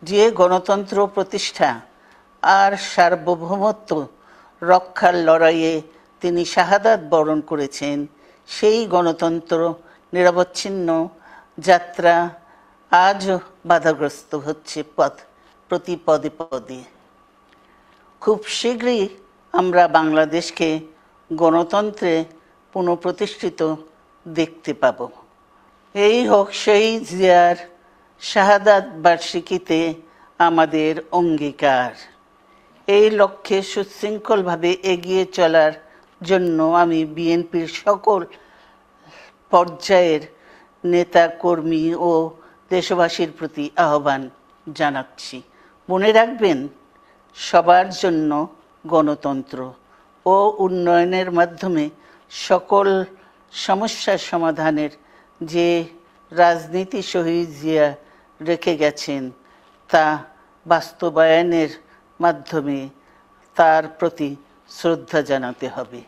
যে গণতন্ত্র প্রতিষ্ঠা আর সার্বভৌমত্ব রক্ষার লড়াইয়ে তিনি শাহাদাত বরণ করেছেন, সেই গণতন্ত্র নিরবচ্ছিন্ন যাত্রা আজও বাধাগ্রস্ত হচ্ছে প্রতি পদে পদে। খুব শীঘ্রই আমরা বাংলাদেশকে গণতন্ত্রে পুনঃপ্রতিষ্ঠিত দেখতে পাব। এই হোক শহীদ জিয়ার শাহাদাত বার্ষিকীতে আমাদের অঙ্গীকার। এই লক্ষ্যে সুশৃঙ্খলভাবে এগিয়ে চলার জন্য আমি বিএনপির সকল পর্যায়ের নেতা কর্মী ও দেশবাসীর প্রতি আহ্বান জানাচ্ছি। মনে রাখবেন, সবার জন্য গণতন্ত্র ও উন্নয়নের মাধ্যমে সকল সমস্যার সমাধানের যে রাজনীতি শহীদ জিয়া রেখে গেছেন, তা বাস্তবায়নের মাধ্যমে তার প্রতি শ্রদ্ধা জানাতে হবে।